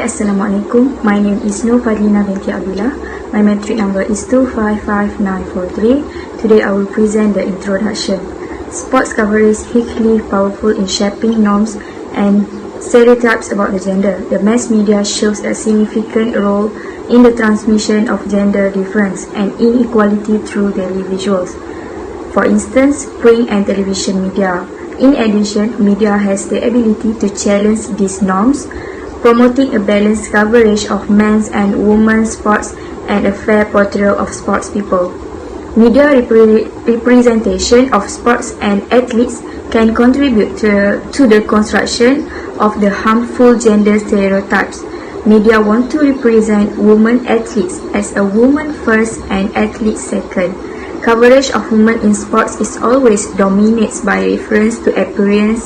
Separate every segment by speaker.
Speaker 1: Assalamualaikum. My name is Nur Fadzrina binti Abdillah. My metric number is 255943. Today I will present the introduction. Sports coverage is hugely powerful in shaping norms and stereotypes about the gender. The mass media shows a significant role in the transmission of gender difference and inequality through daily visuals. For instance, print and television media. In addition, media has the ability to challenge these norms, promoting a balanced coverage of men's and women's sports and a fair portrayal of sports people. Media representation of sports and athletes can contribute to the construction of the harmful gender stereotypes. Media want to represent women athletes as a woman first and athlete second. Coverage of women in sports is always dominated by reference to appearance,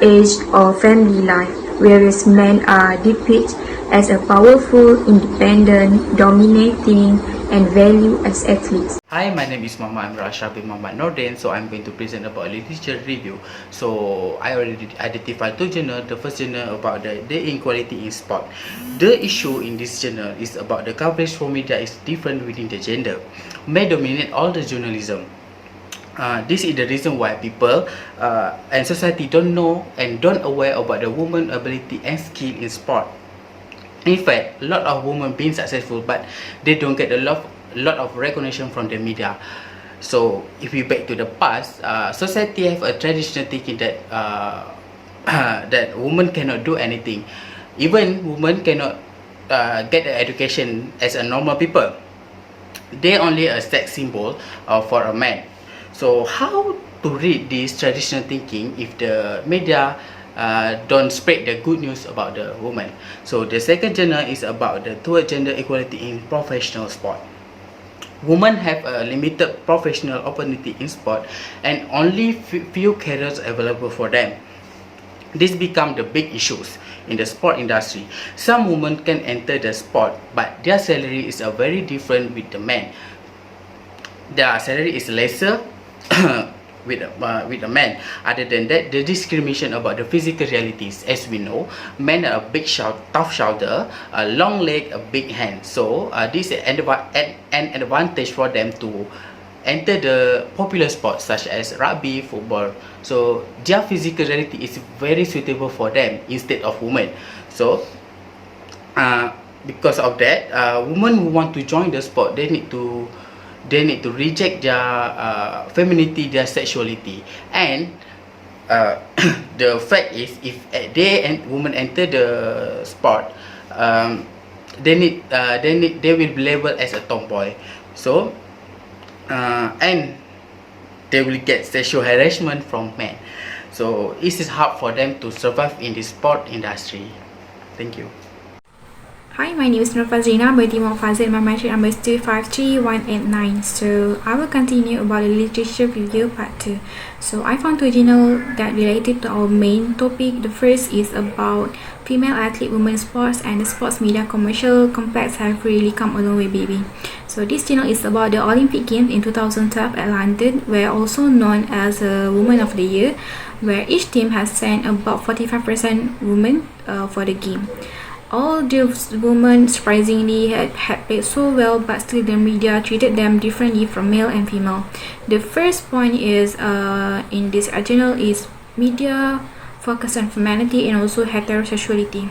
Speaker 1: age, or family life, whereas men are depicted as a powerful, independent, dominating, and valued as athletes.
Speaker 2: Hi, my name is Mohamad. I'm Asraf bin Mohamad Nordin. So I'm going to present about literature review. So I already identified two journals. The first journal about the inequality in sport. The issue in this journal is about the coverage from media is different within the gender. May dominate all the journalism. This is the reason why people and society don't know and don't aware about the woman ability and skill in sport. In fact, a lot of women being successful, but they don't get a lot of recognition from the media. So if we back to the past, society have a traditional thinking that that women cannot do anything. Even women cannot get an education as a normal people. They only a sex symbol for a man. So how to read this traditional thinking if the media don't spread the good news about the woman? So the second journal is about the toward gender equality in professional sport. Women have a limited professional opportunity in sport and only few careers available for them. This become the big issues in the sport industry. Some women can enter the sport, but their salary is very different with the men. Their salary is lesser with a man. Other than that, the discrimination about the physical realities, as we know, men are a big tough shoulder, a long leg, a big hand. So this is an advantage for them to enter the popular sports such as rugby, football. So their physical reality is very suitable for them instead of women. So because of that, women who want to join the sport, they need to reject their femininity, their sexuality, and the fact is, if women enter the sport, they will be labeled as a tomboy. So and they will get sexual harassment from men. So it is hard for them to survive in the sport industry. Thank you.
Speaker 3: Hi, my name is Nur Fadzrina, binti Mohd Fadzil. My metric number is 253189. So I will continue about the literature review part 2. So I found two journals that related to our main topic. The first is about female athlete women's sports and the sports media commercial complex have really come a long way, baby. So this journal is about the Olympic Games in 2012 at London, where also known as a Woman of the Year, where each team has sent about 45% women for the game. All these women surprisingly had played so well, but still the media treated them differently from male and female. The first point is in this journal is media focus on femininity and also heterosexuality.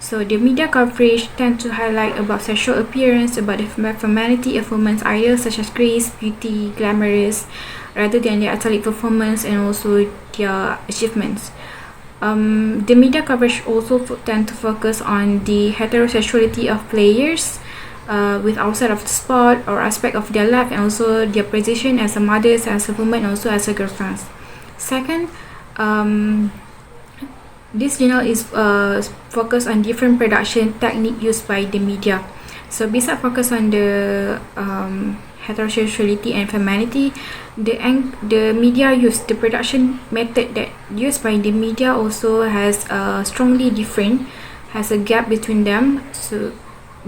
Speaker 3: So the media coverage tend to highlight about sexual appearance, about the femininity of women's ideals such as grace, beauty, glamorous, rather than their athletic performance and also their achievements. The media coverage also tend to focus on the heterosexuality of players with outside of the sport or aspect of their life, and also their position as a mother, as a woman, and also as a girlfriend. Second, this journal is focused on different production technique used by the media. So besides focus on the heterosexuality and femininity, the media use the production method that used by the media also has strongly different, has a gap between them, so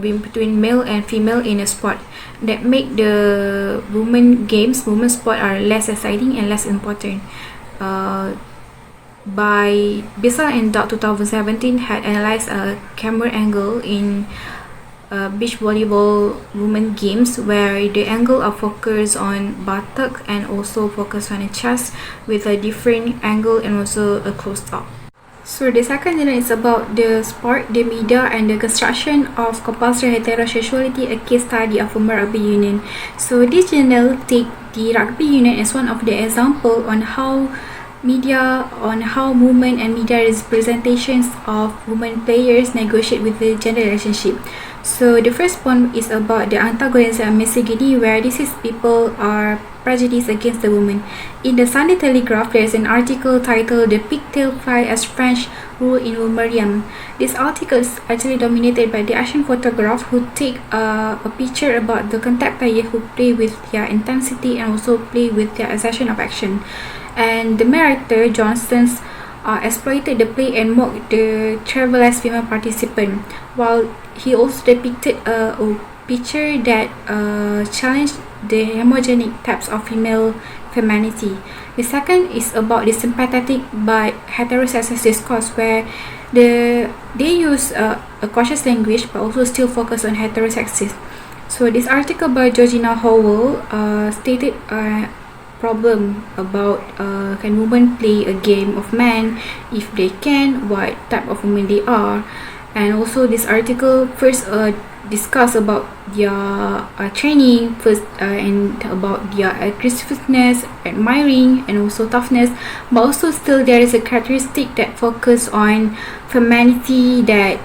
Speaker 3: between male and female in a sport, that make the women sport are less exciting and less important. by Bissell and Dot 2017 had analyzed a camera angle in beach volleyball women games where the angle of focus on buttock and also focus on the chest with a different angle and also a close up. So the second journal is about the sport, the media and the construction of compulsory heterosexuality, a case study of women rugby union. So this journal take the rugby union as one of the example on how women and media representations of women players negotiate with the gender relationship. So the first point is about the antagonism and misogyny, where this is people are prejudiced against the woman. In the Sunday Telegraph, there is an article titled "The Pigtail Fly as French Rule in Mariam." This article is actually dominated by the action photograph who take a picture about the contact player who play with their intensity and also play with their exertion of action. And the narrator, Johnston's, exploited the play and mocked the trivialized female participant, while he also depicted a picture that challenged the homogenic types of female femininity. The second is about the sympathetic but heterosexist discourse, where they use a cautious language but also still focus on heterosexism. So this article by Georgina Howell stated problem about can women play a game of men, if they can, what type of women they are. And also this article first discuss about their training first and about their aggressiveness, admiring and also toughness, but also still there is a characteristic that focus on femininity that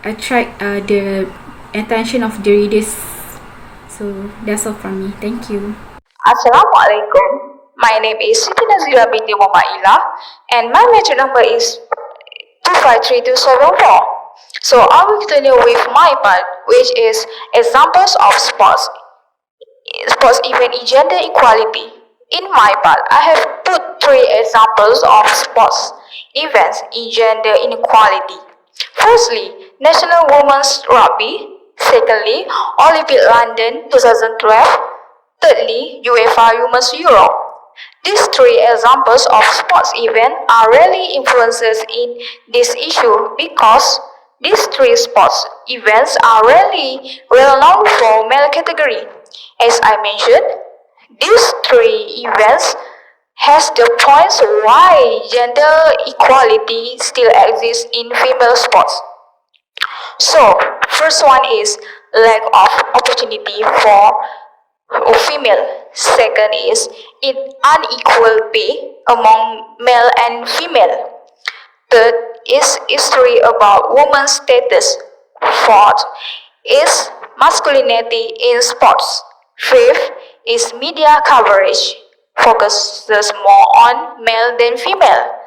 Speaker 3: attract the attention of the readers. So that's all from me. Thank you.
Speaker 4: Assalamualaikum. My name is Siti Nadzirah binti Ilah, and my metric number is 253274. So I will continue with my part, which is examples of sports event in gender equality. In my part, I have put 3 examples of sports events in gender inequality. Firstly, National Women's Rugby. Secondly, Olympic London 2012. Thirdly, UEFA Women's Euro. These 3 examples of sports events are really influences in this issue because these 3 sports events are really well known for male category. As I mentioned, these 3 events has the points why gender equality still exists in female sports. So, first one is lack of opportunity for female. Second is unequal pay among male and female. Third is history about women's status. Fourth is masculinity in sports. Fifth is media coverage, focuses more on male than female.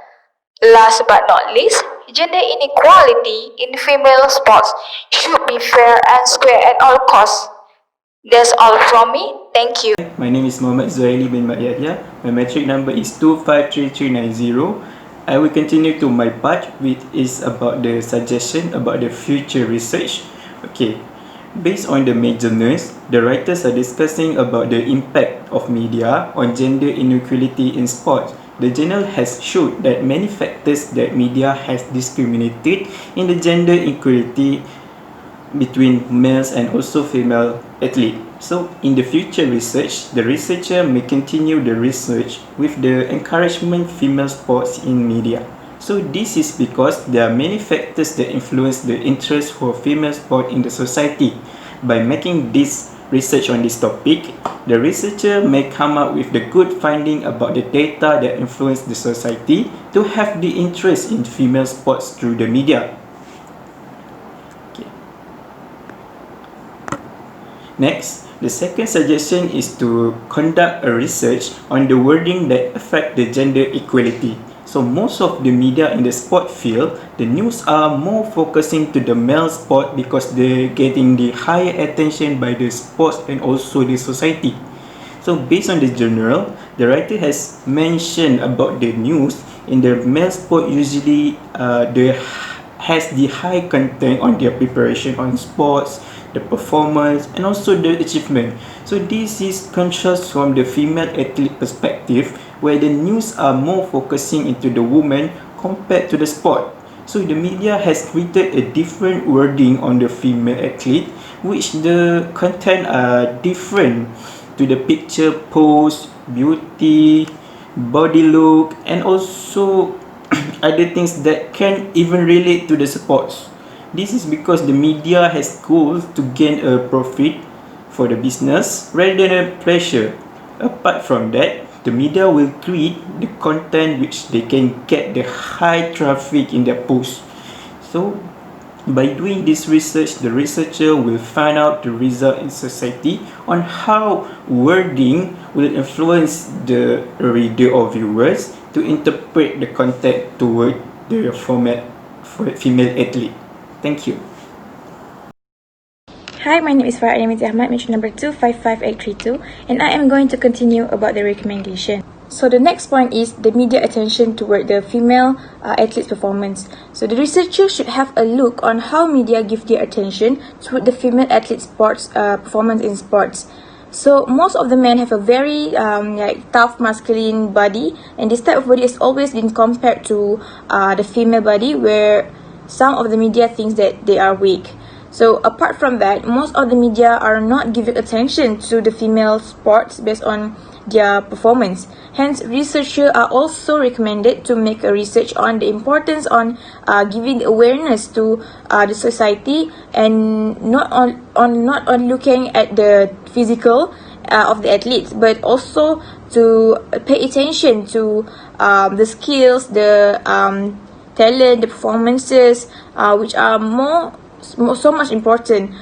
Speaker 4: Last but not least, gender inequality in female sports should be fair and square at all costs. That's all from me. Thank you.
Speaker 5: My name is Mohamad Zuhaili bin Yahaya. My metric number is 253390. I will continue to my part, which is about the suggestion about the future research. Okay, based on the major journals, the writers are discussing about the impact of media on gender inequality in sports. The journal has showed that many factors that media has discriminated in the gender equality between males and also female athletes. So in the future research, the researcher may continue the research with the encouragement female sports in media. So this is because there are many factors that influence the interest for female sport in the society. By making this research on this topic, the researcher may come up with the good finding about the data that influence the society to have the interest in female sports through the media. Next, the second suggestion is to conduct a research on the wording that affect the gender equality. So most of the media in the sport field, the news are more focusing to the male sport because they're getting the higher attention by the sports and also the society. So based on the journal, the writer has mentioned about the news in the male sport usually has the high content on their preparation on sports, the performance and also the achievement. So this is contrast from the female athlete perspective, where the news are more focusing into the woman compared to the sport. So the media has created a different wording on the female athlete, which the content are different to the picture pose, beauty, body look, and also other things that can even relate to the sports. This is because the media has goals to gain a profit for the business rather than a pleasure. Apart from that, the media will create the content which they can get the high traffic in their post. So by doing this research, the researcher will find out the result in society on how wording will influence the reader or viewers to interpret the content toward the format for female athlete. Thank you.
Speaker 3: Hi, my name is Farah Aeina Ahmad, mention number 255832, and I am going to continue about the recommendation. So the next point is the media attention toward the female athlete's performance. So the researchers should have a look on how media give their attention toward the female athlete's sports performance in sports. So most of the men have a very tough masculine body, and this type of body has always been compared to the female body, where some of the media thinks that they are weak. So apart from that, most of the media are not giving attention to the female sports based on their performance. Hence, researchers are also recommended to make a research on the importance on giving awareness to the society, and not on looking at the physical of the athletes, but also to pay attention to the skills, the talent, the performances, which are so much important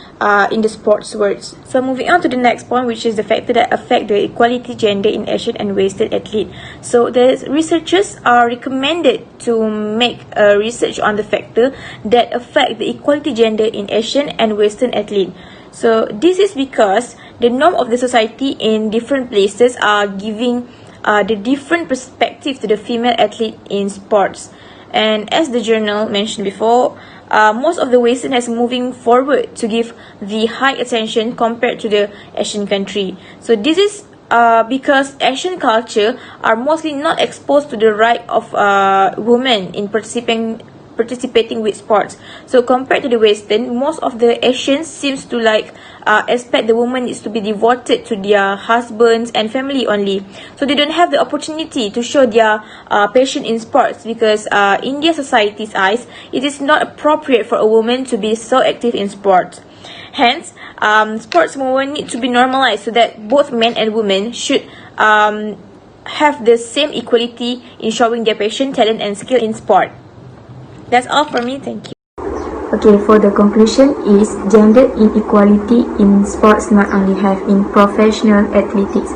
Speaker 3: in the sports world. So moving on to the next point, which is the factor that affect the equality gender in Asian and Western athlete. So the researchers are recommended to make a research on the factor that affect the equality gender in Asian and Western athlete. So this is because the norm of the society in different places are giving the different perspective to the female athlete in sports. And as the journal mentioned before, most of the Western has moving forward to give the high attention compared to the Asian country. So this is because Asian culture are mostly not exposed to the right of women in participating with sports. So compared to the Western, most of the Asians seems to expect the woman is to be devoted to their husbands and family only. So they don't have the opportunity to show their passion in sports, because in their society's eyes, it is not appropriate for a woman to be so active in sports. Hence, sports movement need to be normalized so that both men and women should have the same equality in showing their passion, talent, and skill in sport. That's all for me. Thank you.
Speaker 1: Okay, for the conclusion is gender inequality in sports not only have in professional athletics,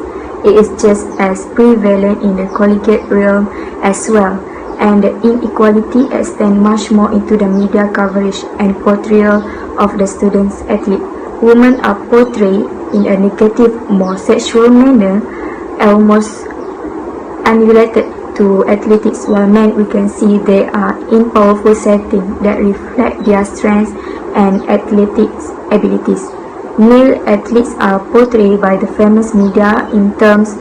Speaker 1: it is just as prevalent in the collegiate realm as well, and the inequality extends much more into the media coverage and portrayal of the students athlete. Women are portrayed in a negative, more sexual manner, almost unrelated to athletics, while men, we can see they are in powerful settings that reflect their strengths and athletics abilities. Male athletes are portrayed by the famous media in terms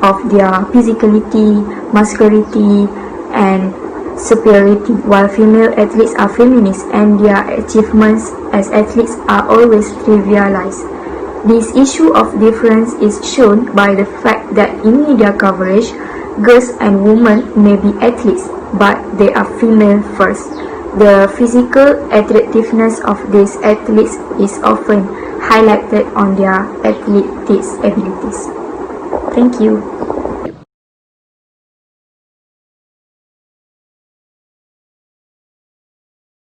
Speaker 1: of their physicality, muscularity, and superiority, while female athletes are feminist and their achievements as athletes are always trivialized. This issue of difference is shown by the fact that in media coverage, girls and women may be athletes, but they are female first. The physical attractiveness of these athletes is often highlighted on their athletics abilities. Thank you.